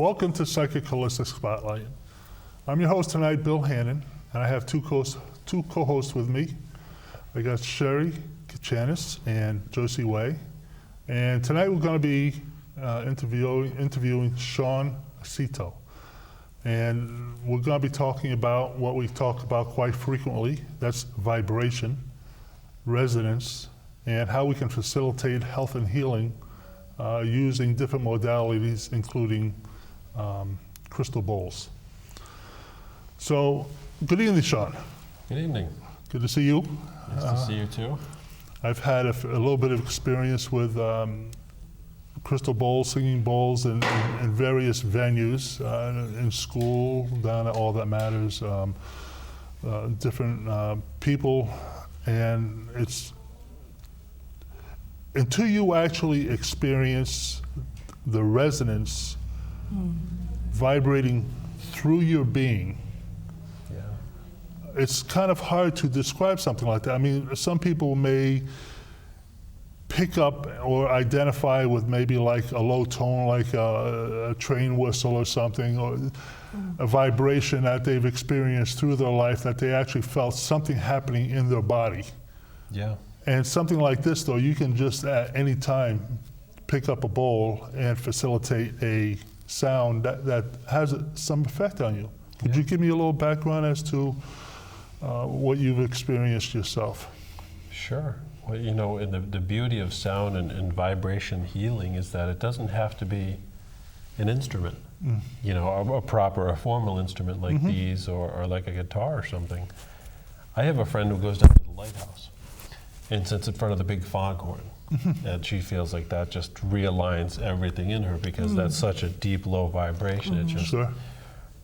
Welcome to Psychic Holistic Spotlight. I'm your host tonight, Bill Hannon, and I have two co-hosts with me. I got Sherry Kachanis and Josie Way. And tonight we're going to be interviewing Sean Aceto. And we're going to be talking about what we talk about quite frequently. That's vibration, resonance, and how we can facilitate health and healing using different modalities, including crystal bowls. So, good evening, Sean. Good evening. Good to see you. Nice to see you too. I've had a little bit of experience with crystal bowls, singing bowls in various venues, in school, down at All That Matters, different people, and it's until you actually experience the resonance vibrating through your being, it's kind of hard to describe something like that. I mean, some people may pick up or identify with maybe like a low tone, like a train whistle or something, or a vibration that they've experienced through their life that they actually felt something happening in their body. Yeah. And something like this, though, you can just at any time pick up a bowl and facilitate a sound that has some effect on you. Could you give me a little background as to what you've experienced yourself? Sure. Well, you know, and the beauty of sound and vibration healing is that it doesn't have to be an instrument, you know, a proper, a formal instrument like these or like a guitar or something. I have a friend who goes down to the lighthouse and sits in front of the big foghorn. And she feels like that just realigns everything in her because that's such a deep, low vibration. It just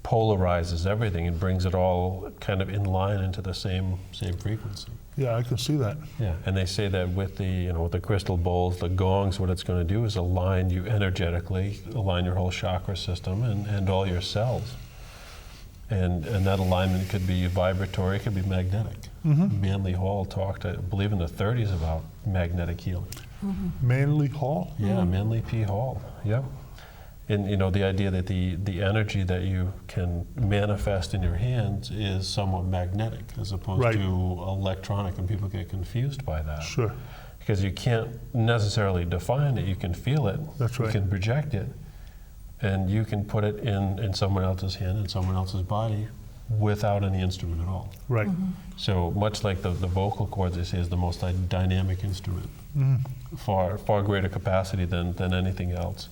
polarizes everything and brings it all kind of in line into the same frequency. Yeah, I can see that. Yeah, and they say that with the crystal bowls, the gongs, what it's going to do is align you energetically, align your whole chakra system and all your cells. And that alignment could be vibratory, it could be magnetic. Manly Hall talked, I believe in the 30s, about magnetic healing. Manly Hall? Yeah, Manly P. Hall, yep. And you know, the idea that the energy that you can manifest in your hands is somewhat magnetic as opposed to electronic, and people get confused by that. Sure. Because you can't necessarily define it, you can feel it, That's right. You can project it, and you can put it in someone else's hand, in someone else's body, without any instrument at all. Right. So much like the vocal cords, they say, is the most dynamic instrument, far greater capacity than anything else.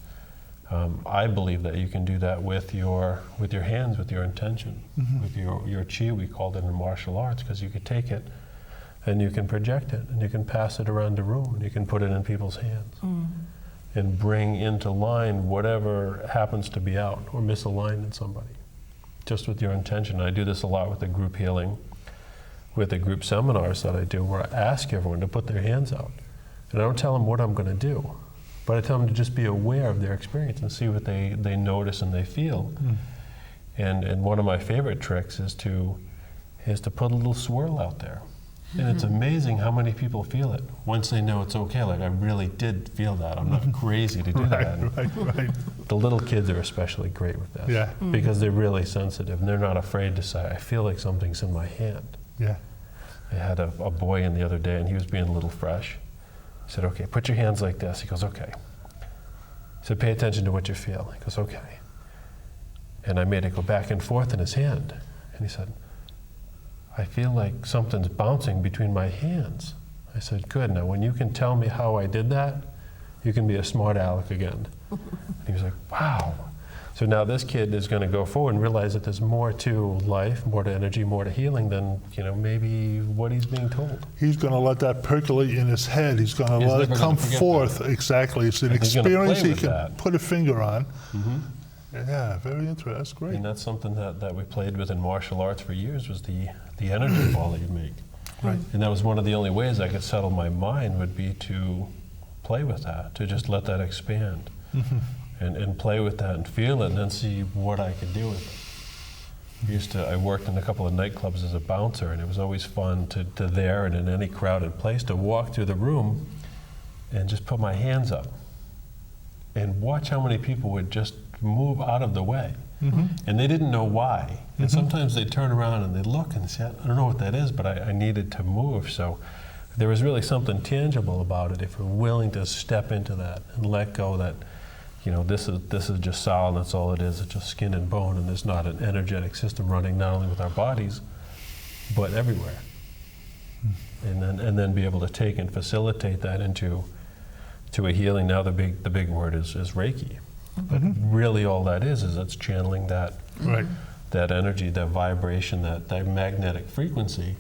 I believe that you can do that with your hands, with your intention, with your chi. We called it in martial arts because you could take it and you can project it and you can pass it around the room and you can put it in people's hands and bring into line whatever happens to be out or misaligned in somebody, just with your intention. I do this a lot with the group healing, with the group seminars that I do, where I ask everyone to put their hands out. And I don't tell them what I'm going to do, but I tell them to just be aware of their experience and see what they notice and they feel. And one of my favorite tricks is to put a little swirl out there. And it's amazing how many people feel it once they know it's okay. Like, I really did feel that. I'm not crazy to do that. Right. The little kids are especially great with this because they're really sensitive and they're not afraid to say, I feel like something's in my hand. Yeah. I had a boy in the other day and he was being a little fresh. I said, okay, put your hands like this. He goes, okay. I said, pay attention to what you feel. He goes, okay. And I made it go back and forth in his hand. And he said, I feel like something's bouncing between my hands. I said, good. Now, when you can tell me how I did that, you can be a smart aleck again. And he was like, wow. So now this kid is going to go forward and realize that there's more to life, more to energy, more to healing than, maybe what he's being told. He's going to let that percolate in his head. He's going to let it come forth. That. Exactly. It's an experience he can put a finger on. Yeah, very interesting. That's great. And that's something that we played with in martial arts for years, was the energy ball that you make. Right. And that was one of the only ways I could settle my mind, would be to play with that, to just let that expand. And play with that and feel it and then see what I could do with it. I worked in a couple of nightclubs as a bouncer, and it was always fun to there and in any crowded place to walk through the room and just put my hands up and watch how many people would just move out of the way. And they didn't know why. And sometimes they turn around and they look and say, I don't know what that is, but I needed to move. So there was really something tangible about it if we're willing to step into that and let go that, you know, this is just solid, that's all it is. It's just skin and bone, and there's not an energetic system running not only with our bodies, but everywhere. And then be able to take and facilitate that into a healing. Now the big word is Reiki. But really all that is it's channeling that that energy, that vibration, that magnetic frequency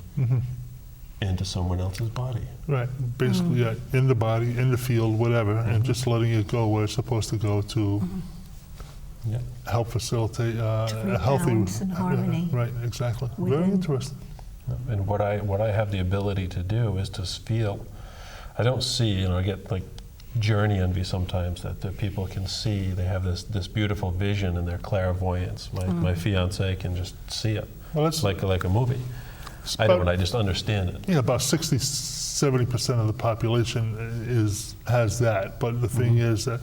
into someone else's body. Right. Basically, yeah, in the body, in the field, whatever, and just letting it go where it's supposed to go to help facilitate a healthy balance and harmony. Right. Exactly. Very Within. interesting. And what I have the ability to do is to feel. I don't see, you know, I get like journey envy sometimes that people can see. They have this beautiful vision and their clairvoyance. My fiance can just see it. Well, that's like a movie. I don't. I just understand it. Yeah, about 60-70% of the population has that. But the thing is that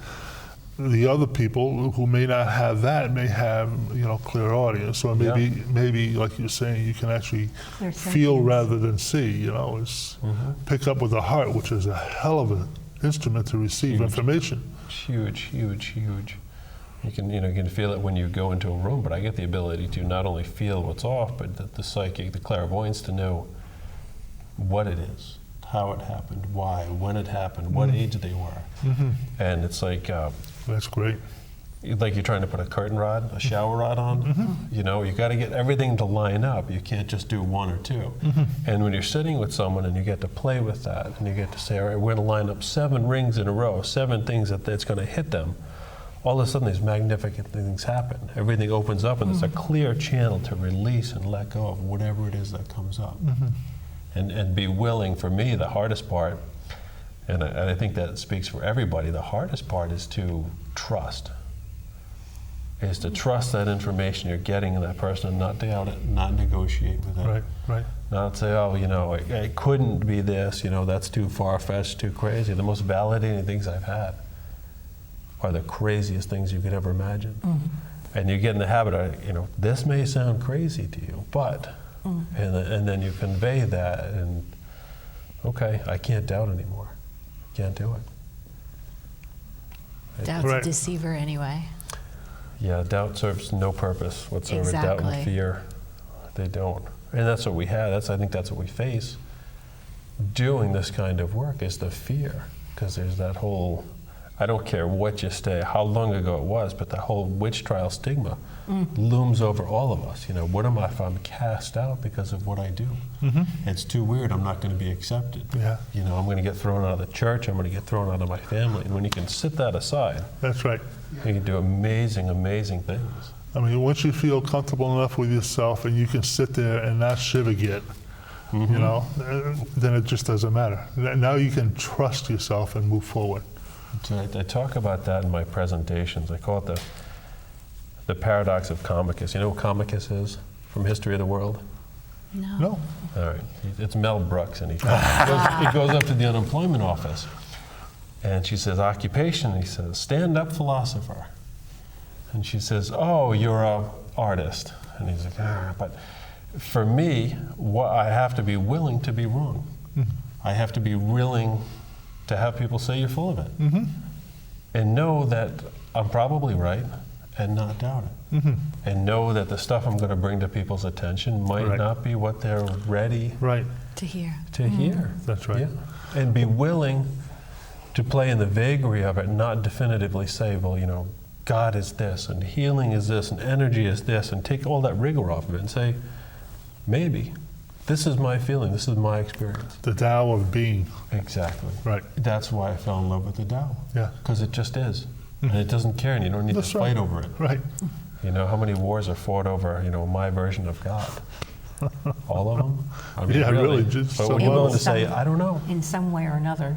the other people who may not have that may have, you know, clairaudience, or maybe like you're saying, you can actually feel rather than see. You know, it's pick up with the heart, which is a hell of an instrument to receive information. Huge. You can feel it when you go into a room, but I get the ability to not only feel what's off, but the psychic, the clairvoyance, to know what it is, how it happened, why, when it happened, what age they were. And it's like that's great. Like you're trying to put a curtain rod, a shower rod on. You know, you got to get everything to line up. You can't just do one or two. And when you're sitting with someone and you get to play with that, and you get to say, all right, we're going to line up 7 rings in a row, 7 things that's going to hit them. All of a sudden, these magnificent things happen. Everything opens up, and there's a clear channel to release and let go of whatever it is that comes up. And be willing. For me, the hardest part, and I think that speaks for everybody, the hardest part is to trust. Is to trust that information you're getting in that person and not doubt it, not negotiate with it. Right. Not say, oh, you know, it couldn't be this, you know, that's too far-fetched, too crazy. The most validating things I've had are the craziest things you could ever imagine. And you get in the habit of, you know, this may sound crazy to you, but, and then you convey that, and okay, I can't doubt anymore. Can't do it. Doubt's a deceiver anyway. Yeah, doubt serves no purpose whatsoever. Doubt and fear, they don't. And that's what we have. I think that's what we face doing this kind of work, is the fear. Because there's that whole, I don't care what you say, how long ago it was, but the whole witch trial stigma looms over all of us. You know, what am I if I'm cast out because of what I do? It's too weird, I'm not going to be accepted. You know, I'm going to get thrown out of the church, I'm going to get thrown out of my family. And when you can sit that aside, That's right. you can do amazing, amazing things. I mean, once you feel comfortable enough with yourself and you can sit there and not shiver yet, you know, then it just doesn't matter. Now you can trust yourself and move forward. So I talk about that in my presentations. I call it the paradox of Comicus. You know what Comicus is from History of the World? No. All right. It's Mel Brooks, and he goes up to the unemployment office, and she says, occupation, and he says, stand-up philosopher. And she says, oh, you're an artist. And he's like, but for me, I have to be willing to be wrong. I have to be willing to have people say you're full of it. And know that I'm probably right and not doubt it. And know that the stuff I'm going to bring to people's attention might not be what they're ready to hear. That's right. Yeah. And be willing to play in the vagary of it, not definitively say, well, you know, God is this, and healing is this, and energy is this, and take all that rigor off of it and say, maybe. This is my feeling. This is my experience. The Tao of being. Exactly. Right. That's why I fell in love with the Tao. Yeah. Because it just is. And it doesn't care, and you don't need to fight over it. Right. You know, how many wars are fought over, you know, my version of God? All of them? I mean, really. Just but so when you're willing to some- say, I don't know. In some way or another,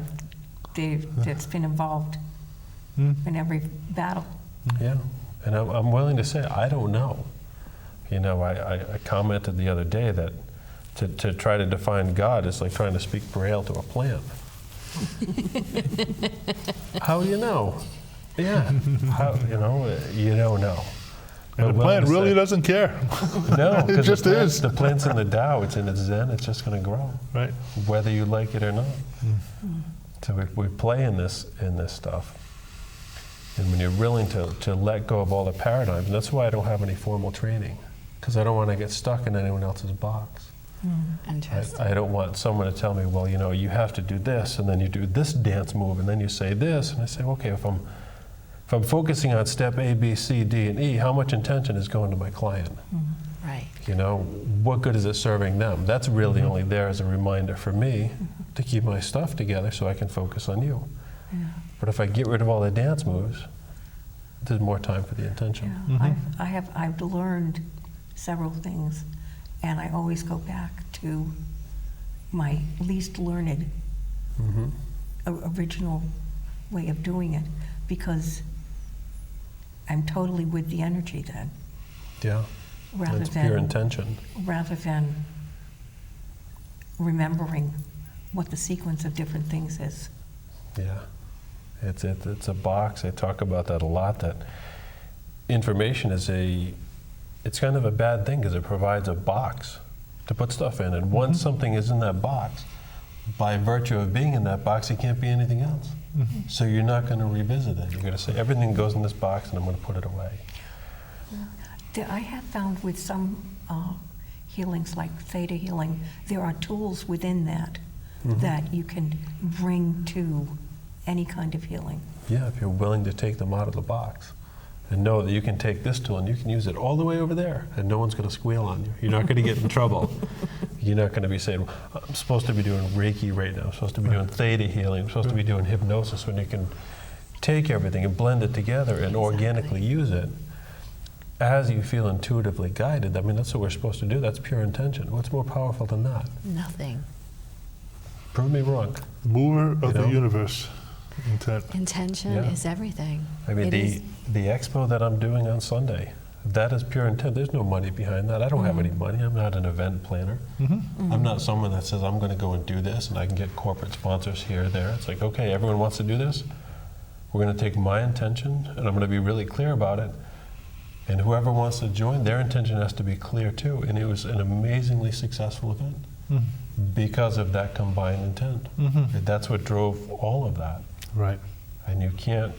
that's been involved in every battle. Yeah. And I'm willing to say, I don't know. You know, I commented the other day that to try to define God is like trying to speak Braille to a plant. How do you know? Yeah, you don't know. And the But plant willing to really say- doesn't care. No, It because just is. the plant's in the Tao, it's in its Zen, it's just going to grow, Right. whether you like it or not. So we play in this stuff. And when you're willing to let go of all the paradigms, and that's why I don't have any formal training, because I don't want to get stuck in anyone else's box. Interesting. I don't want someone to tell me, well, you have to do this, and then you do this dance move, and then you say this, and I say, okay, if I'm focusing on step A, B, C, D, and E, how much intention is going to my client? Right. What good is it serving them? That's really only there as a reminder for me to keep my stuff together so I can focus on you. Yeah. But if I get rid of all the dance moves, there's more time for the intention. Yeah. I've learned several things, and I always go back to my least learned original way of doing it, because I'm totally with the energy then, Yeah, rather that's pure than intention. remembering what the sequence of different things is. Yeah, it's a box. I talk about that a lot. That information is it's kind of a bad thing because it provides a box to put stuff in, and once something is in that box, by virtue of being in that box, it can't be anything else. So you're not going to revisit it. You're going to say everything goes in this box, and I'm going to put it away. I have found with some healings, like theta healing, there are tools within that that you can bring to any kind of healing. Yeah, if you're willing to take them out of the box and know that you can take this tool and you can use it all the way over there and no one's going to squeal on you. You're not going to get in trouble. You're not going to be saying, I'm supposed to be doing Reiki right now. I'm supposed to be doing theta healing. I'm supposed to be doing hypnosis, when you can take everything and blend it together and organically use it as you feel intuitively guided. I mean, that's what we're supposed to do. That's pure intention. What's more powerful than that? Nothing. Prove me wrong. Mover of the know? universe. Intent. Intention Yeah. is everything. I mean, It is- the expo that I'm doing on Sunday, that is pure intent. There's no money behind that. I don't have any money. I'm not an event planner. I'm not someone that says I'm going to go and do this and I can get corporate sponsors here or there. It's like, okay, everyone wants to do this. We're going to take my intention and I'm going to be really clear about it. And whoever wants to join, their intention has to be clear too. And it was an amazingly successful event because of that combined intent. And that's what drove all of that. Right. And you can't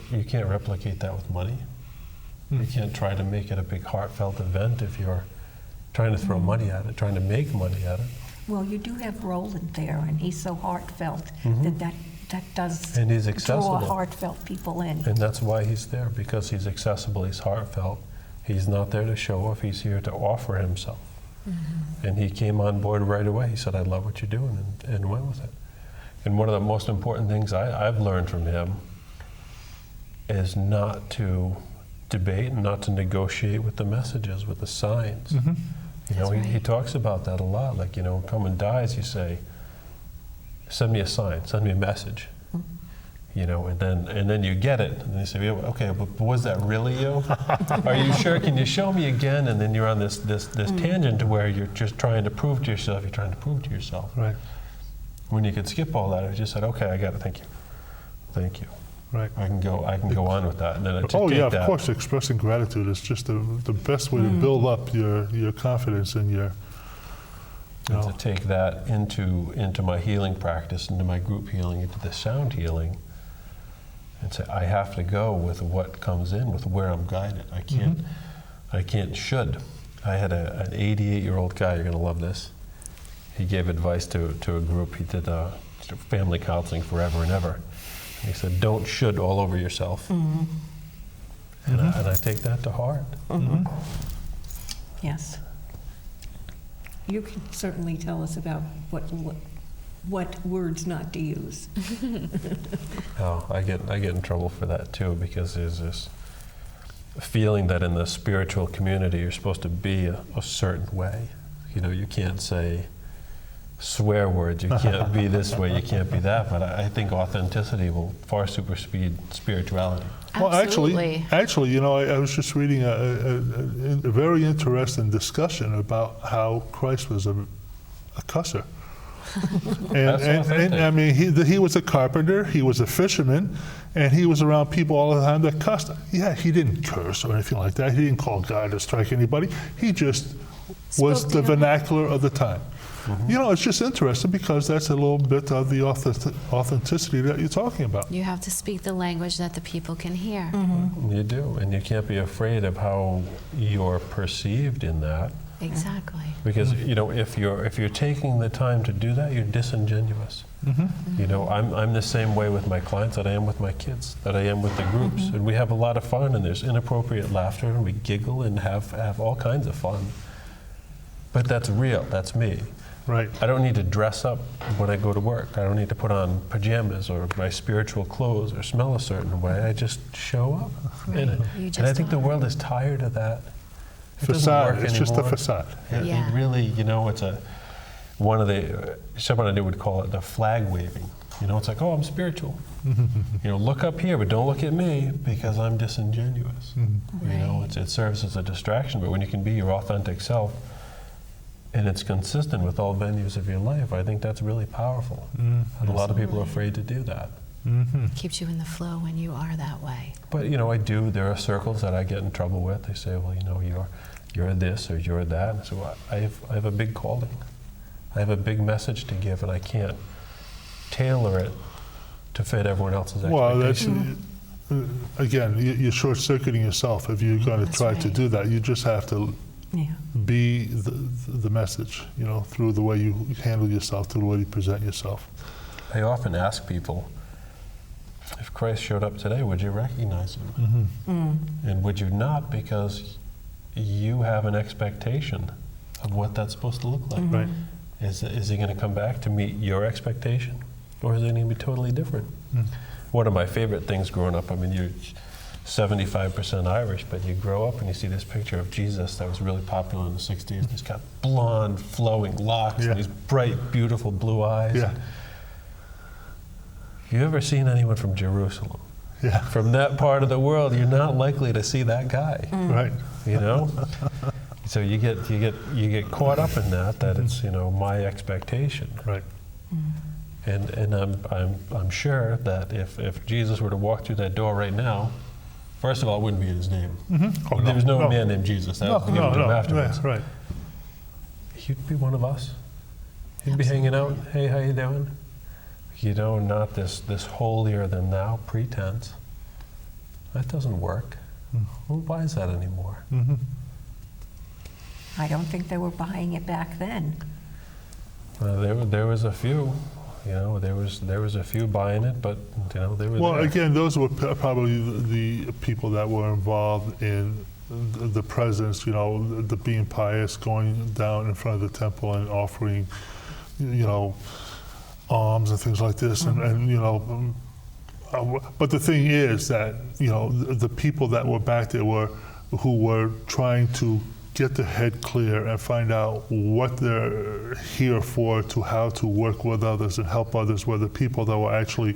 replicate that with money. You can't try to make it a big heartfelt event if you're trying to throw money at it, trying to make money at it. Well, you do have Roland there, and he's so heartfelt that does And he's draw accessible. heartfelt people in. And that's why he's there, because he's accessible, he's heartfelt. He's not there to show off, he's here to offer himself. And he came on board right away. He said, I love what you're doing, and went with it. And one of the most important things I've learned from him is not to debate and not to negotiate with the messages, with the signs. You know, That's he right. talks about that a lot. Like, you know, when someone dies, you say, send me a sign, send me a message. You know, and then you get it, and they say, yeah, okay, but was that really you? Are you sure? Can you show me again? And then you're on this tangent to where you're just trying to prove to yourself. You're trying to prove to yourself. Right. When you could skip all that, I just said, okay, I got it. Thank you. Right. I can go on with that. And then I Oh take yeah, that. of course. Expressing gratitude is just the best way to build up your confidence and your. You And know, to take that into my healing practice, into my group healing, into the sound healing, and say I have to go with what comes in, with where I'm guided. I can't should. I had an 88-year-old guy. You're going to love this. He gave advice to a group. He did family counseling forever and ever. And he said, "Don't should all over yourself." And I take that to heart. Yes. You can certainly tell us about what words not to use. Oh, I get in trouble for that too, because there's this feeling that in the spiritual community you're supposed to be a certain way. You know, you can't say swear words, you can't be this way, you can't be that, but I think authenticity will far supersede spirituality. well, Absolutely. actually, you know, I was just reading a very interesting discussion about how Christ was a cusser. That's authentic. I mean, he was a carpenter, he was a fisherman, and he was around people all the time that cussed. Yeah, he didn't curse or anything like that. He didn't call God to strike anybody. He just was Spoke the to him. vernacular of the time. You know, it's just interesting because that's a little bit of the authenticity that you're talking about. You have to speak the language that the people can hear. You do, and you can't be afraid of how you're perceived in that. Exactly. Because you know, if you're taking the time to do that, you're disingenuous. You know, I'm the same way with my clients that I am with my kids, that I am with the groups, and we have a lot of fun, and there's inappropriate laughter, and we giggle and have all kinds of fun. But that's real. That's me. Right. I don't need to dress up when I go to work. I don't need to put on pajamas or my spiritual clothes or smell a certain way. I just show up in it. You And I just think the are. world is tired of that. It doesn't Facade. work It's just a anymore. facade. Yeah. It really, you know, it's one of the, someone I knew would call it the flag waving. You know, it's like, oh, I'm spiritual. You know, look up here, but don't look at me because I'm disingenuous. You know, it serves as a distraction, but when you can be your authentic self and it's consistent with all venues of your life, I think that's really powerful. And a lot of people are afraid to do that. Keeps you in the flow when you are that way. But, you know, there are circles that I get in trouble with. They say, well, you know, you're this or you're that. And so I have a big calling. I have a big message to give, and I can't tailor it to fit everyone else's Well, expectations. that's, again, you're short-circuiting yourself if you're going to That's try to right. do that. You just have to Yeah. be the message, you know, through the way you handle yourself, through the way you present yourself. I often ask people, if Christ showed up today, would you recognize him? And would you not, because you have an expectation of what that's supposed to look like? Right. Is he going to come back to meet your expectation? Or is it going to be totally different? One of my favorite things growing up, I mean, you're 75% Irish, but you grow up and you see this picture of Jesus that was really popular in the 60s. And he's got blonde, flowing locks Yeah. and these bright, beautiful blue eyes. Yeah. If you've ever seen anyone from Jerusalem, Yeah. from that part of the world, you're not likely to see that guy. Right. You know, so you get caught up in that it's, you know, my expectation. Right. And I'm sure that if Jesus were to walk through that door right now, first of all, it wouldn't be in his name. Oh, There was no man named Jesus. That was given to him afterwards. Yeah, right. He'd be one of us. He'd be hanging out. Hey, how you doing? You know, not this holier than thou pretense. That doesn't work. Who buys that anymore? I don't think they were buying it back then. There was a few. You know, there was a few buying it, but you know they were Well, there. again, those were probably the people that were involved in the presence, you know, the being pious, going down in front of the temple and offering, you know, alms and things like this, and you know. But the thing is that, you know, the people that were back there who were trying to get their head clear and find out what they're here for, to how to work with others and help others, were the people that were actually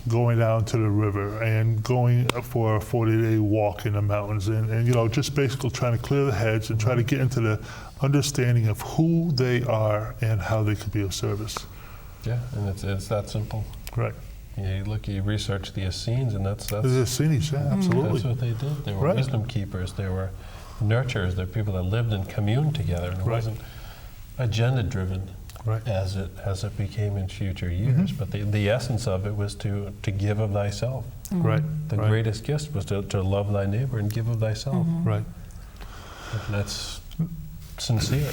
going down to the river and going for a 40-day walk in the mountains and, you know, just basically trying to clear the heads and try to get into the understanding of who they are and how they could be of service. Yeah, and it's that simple. Right. You research the Essenes, and that's The Essenes, yeah, absolutely. that's what they did. They were Right. wisdom keepers. They were nurturers. They're people that lived and communed together, and it Right. wasn't agenda-driven Right. as it became in future years. But the essence of it was to give of thyself. Right. The right. greatest gift was to love thy neighbor and give of thyself. Right. And that's sincere.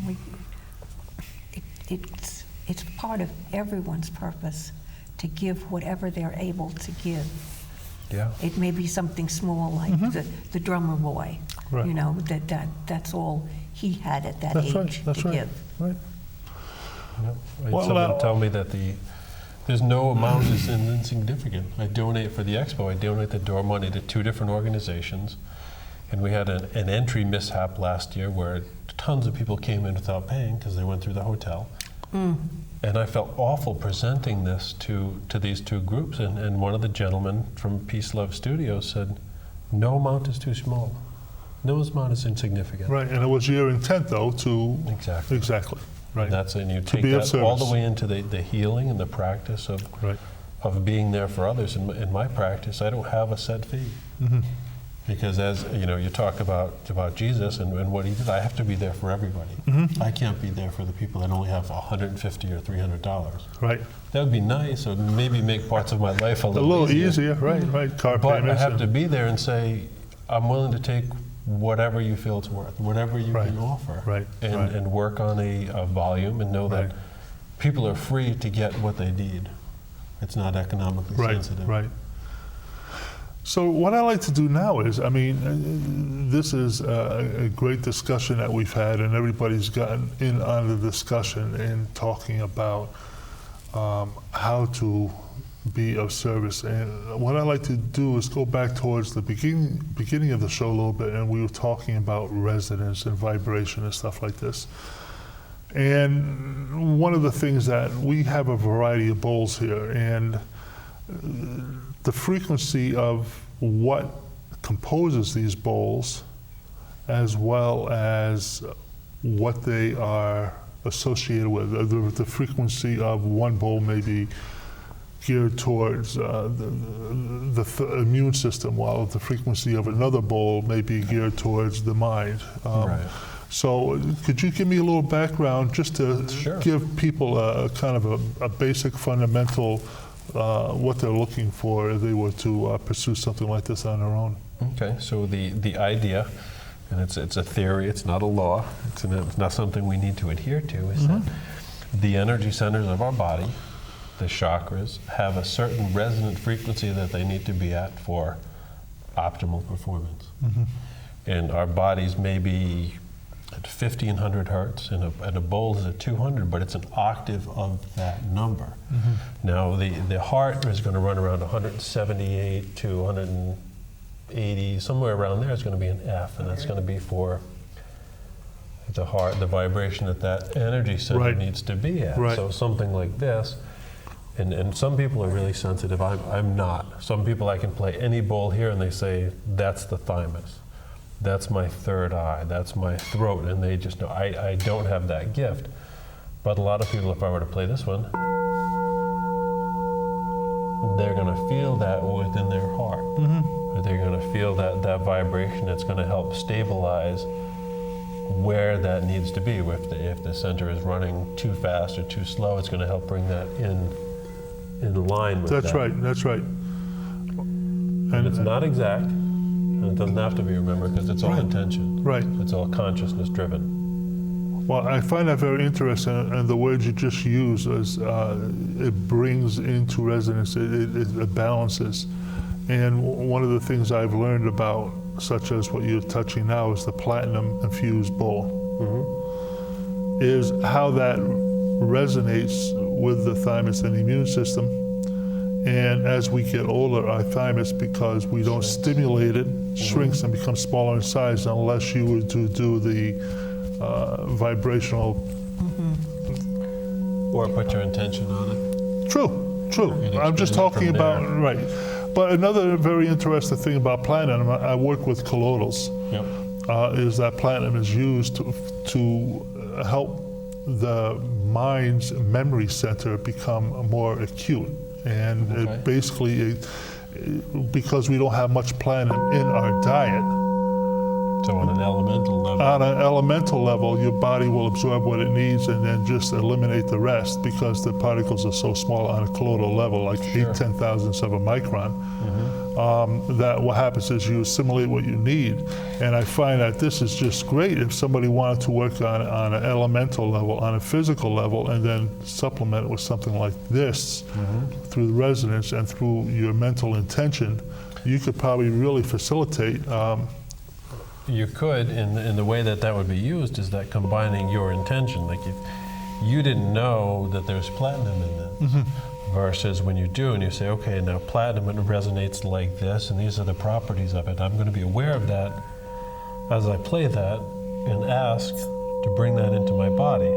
We- It's part of everyone's purpose to give whatever they're able to give. Yeah. It may be something small like the drummer boy, Right. you know, that's all he had at that That's age right. That's to right. give. Right. I had Well, someone tell me that there's no amount is insignificant. I donate for the expo. I donate the door money to 2 different organizations, and we had an entry mishap last year where tons of people came in without paying because they went through the hotel. And I felt awful presenting this to these 2 groups, and one of the gentlemen from Peace Love Studios said, "No amount is too small. No amount is insignificant." Right. And it was your intent, though, to Exactly. exactly. Right. And you To take be of that all the service. way into the healing and the practice Right. of being there for others. In my practice, I don't have a set fee. Mhm. Because as you know, you talk about Jesus and what he did. I have to be there for everybody. Mhm. I can't be there for the people that only have $150 or $300. Right. That would be nice, or maybe make parts of my life a A little, little easier, right, right. Car But I payments. have and- to be there and say, I'm willing to take whatever you feel it's worth, whatever you Right. can offer, Right, and, right. and work on a volume and know that Right. people are free to get what they need. It's not economically Right, sensitive. right. So what I like to do now is, I mean, this is a great discussion that we've had, and everybody's gotten in on the discussion and talking about how to be of service. And what I like to do is go back towards the beginning of the show a little bit, and we were talking about resonance and vibration and stuff like this. And one of the things that we have a variety of bowls here, and the frequency of what composes these bowls, as well as what they are associated with. The frequency of one bowl may be geared towards the immune system, while the frequency of another bowl may be geared towards the mind. Right. So could you give me a little background just to Sure. give people a kind of a basic fundamental what they're looking for if they were to pursue something like this on their own? Okay, so the idea, and it's a theory, it's not a law, it's not something we need to adhere to, is that the energy centers of our body, the chakras, have a certain resonant frequency that they need to be at for optimal performance. And our bodies may be at 1500 hertz, and a bowl is at 200, but it's an octave of that number. Now, the heart is going to run around 178 to 180, somewhere around there is going to be an F, and that's going to be for the heart, the vibration that energy center Right. needs to be at. Right. So something like this, and some people are really sensitive, I'm not. Some people, I can play any bowl here and they say, that's the thymus. That's my third eye, that's my throat, and they just know I don't have that gift. But a lot of people, if I were to play this one, they're going to feel that within their heart. Or they're going to feel that vibration that's going to help stabilize where that needs to be. If the center is running too fast or too slow, it's going to help bring that in line with That's that. right, that's right. And it's not exact, and it doesn't have to be, remember, because it's all Right. intention. Right. It's all consciousness driven. Well, I find that very interesting, and the words you just used is it brings into resonance, it balances. And one of the things I've learned about, such as what you're touching now, is the platinum infused bowl, is how that resonates with the thymus and the immune system. And as we get older, our thymus, because we don't stimulate it, shrinks and becomes smaller in size unless you were to do the vibrational. Or put your intention on it. True, true. And I'm just expand it talking from about, there. right. But another very interesting thing about platinum, I work with colloidals, Yep. is that platinum is used to help the mind's memory center become more acute. And Okay. it basically, because we don't have much platinum in our diet, So on an elemental level. on an elemental level, your body will absorb what it needs and then just eliminate the rest because the particles are so small on a colloidal level, like Sure. 8/10 thousandths of a micron, that what happens is you assimilate what you need. And I find that this is just great if somebody wanted to work on an elemental level, on a physical level, and then supplement it with something like this through the resonance and through your mental intention, you could probably really facilitate. You could, in the way that would be used is that combining your intention, like if you didn't know that there's platinum in this, versus when you do and you say, okay, now platinum, it resonates like this and these are the properties of it. I'm going to be aware of that as I play that and ask to bring that into my body.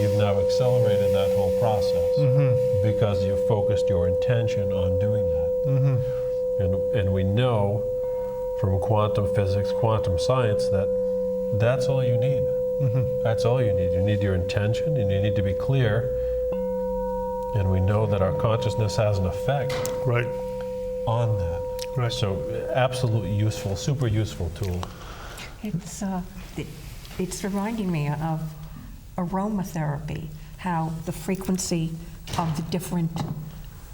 You've now accelerated that whole process because you've focused your intention on doing that. And we know from quantum physics, quantum science, that that's all you need. That's all you need. You need your intention, and you need to be clear. And we know that our consciousness has an effect Right. on that. Right. So absolutely useful, super useful tool. It's reminding me of aromatherapy, how the frequency of the different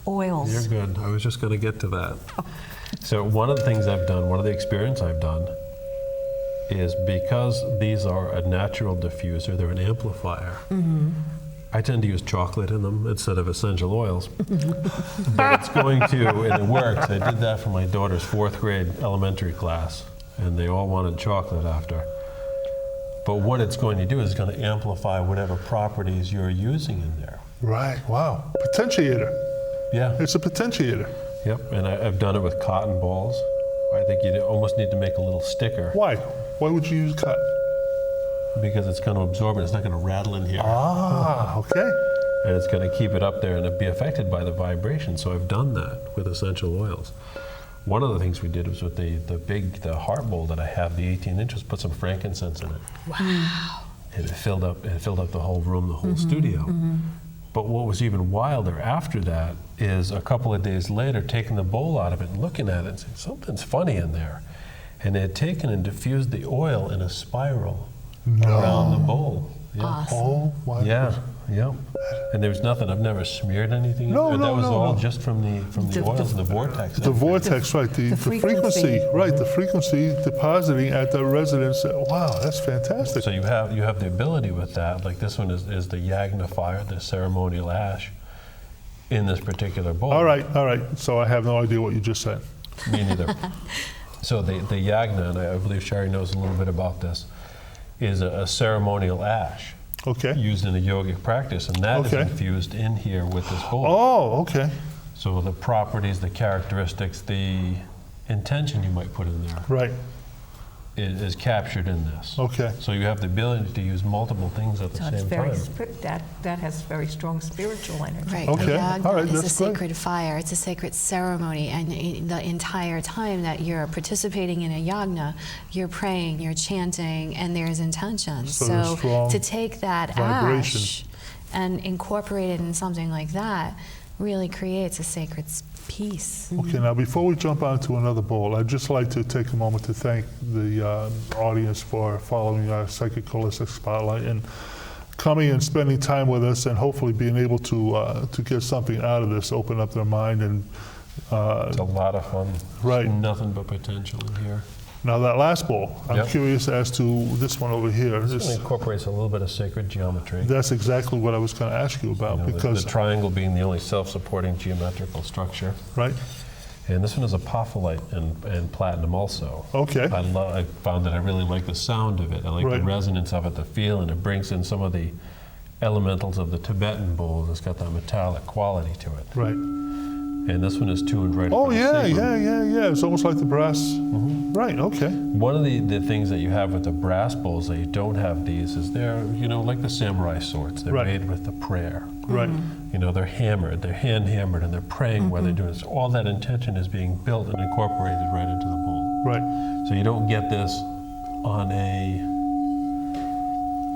oils. You're good. I was just going to get to that. So one of the things I've done, one of the experience I've done, is because these are a natural diffuser, they're an amplifier. I tend to use chocolate in them instead of essential oils. But it's going to, and it works. I did that for my daughter's 4th grade elementary class, and they all wanted chocolate after. But what it's going to do is it's going to amplify whatever properties you're using in there. Right. Wow. Potentiator. Yeah. It's a potentiator. Yep. And I've done it with cotton balls. I think you almost need to make a little sticker Why? Why would you use cotton? because it's going to absorb it. It's not going to rattle in here. Ah, okay. And it's going to keep it up there and it'll be affected by the vibration. So I've done that with essential oils. One of the things we did was with the heart bowl that I have, the 18 inches, put some frankincense in it. Wow. And it filled up the whole room, the whole studio. But what was even wilder after that is a couple of days later, taking the bowl out of it and looking at it and saying, something's funny in there. And they had taken and diffused the oil in a spiral around the bowl. Yeah. Awesome. Oh, my Yeah, yeah. And there was nothing. I've never smeared anything. No, in there. no, That was no, all no. just from the oils and the vortex. The vortex, right, the frequency, right, the frequency depositing at the resonance. Wow, that's fantastic. So you have the ability with that. Like this one is the yagnifier, the ceremonial ash, in this particular bowl. All right. So I have no idea what you just said. Me neither. So the yagna, and I believe Sherry knows a little bit about this, is a ceremonial ash Okay. used in a yogic practice, and that is Okay. infused in here with this bowl. Oh, okay. So the properties, the characteristics, the intention you might put in there Right. is captured in this. Okay. So you have the ability to use multiple things at the So it's same very time. that has very strong spiritual energy. Right. Okay. The yagna All right, is a that's great. sacred fire. It's a sacred ceremony, and the entire time that you're participating in a yagna, you're praying, you're chanting, and there's intention. So there's strong to take that vibration. ash and incorporate it in something like that really creates a sacred peace. Okay, now before we jump on to another bowl, I'd just like to take a moment to thank the audience for following our Psychic Holistic Spotlight and coming and spending time with us and hopefully being able to get something out of this, open up their mind. And It's a lot of fun. Right. There's nothing but potential in here. now that last bowl, I'm Yep. curious as to this one over here. It incorporates a little bit of sacred geometry. That's exactly what I was going to ask you about, You know, because, the triangle being the only self-supporting geometrical structure. right? And this one is apophyllite and platinum also. Okay. I found that I really like the sound of it. I like Right. the resonance of it, the feel, and it brings in some of the elementals of the Tibetan bowls. It's got that metallic quality to it. Right. And this one is tuned right Oh, for the yeah, sacrum. yeah. It's almost like the brass. Right, okay. One of the things that you have with the brass bowls that you don't have these is they're, like the samurai swords. They're Right. made with the prayer. Right. They're hammered, they're hand hammered, and they're praying while they're doing this. All that intention is being built and incorporated right into the bowl. Right. So you don't get this on a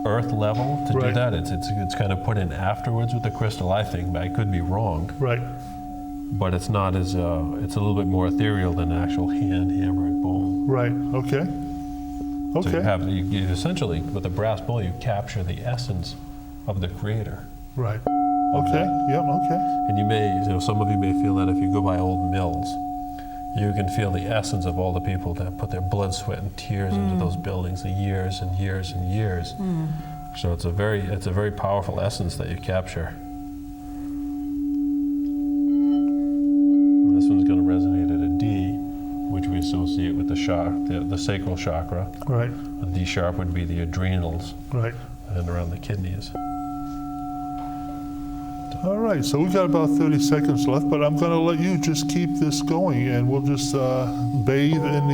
earth level to do Right. that. It's kind of put in afterwards with the crystal, I think, but I could be wrong. Right. But it's not as it's a little bit more ethereal than an actual hand hammered bowl. Right. Okay. So you Okay. have you essentially with a brass bowl you capture the essence of the creator. Right. Okay. Yep. Okay. And you may, some of you may feel that if you go by old mills, you can feel the essence of all the people that put their blood, sweat, and tears into those buildings, the years and years and years. So it's a very powerful essence that you capture. This one's going to resonate at a D, which we associate with the sacral chakra. Right. A D sharp would be the adrenals Right. and around the kidneys. All right. So we've got about 30 seconds left, but I'm going to let you just keep this going, and we'll just bathe in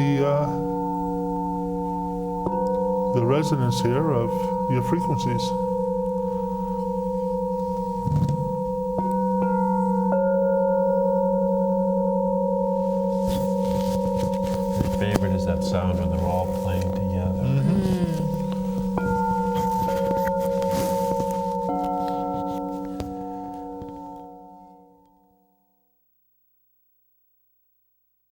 the resonance here of your frequencies. My favorite is that sound when they're all playing together.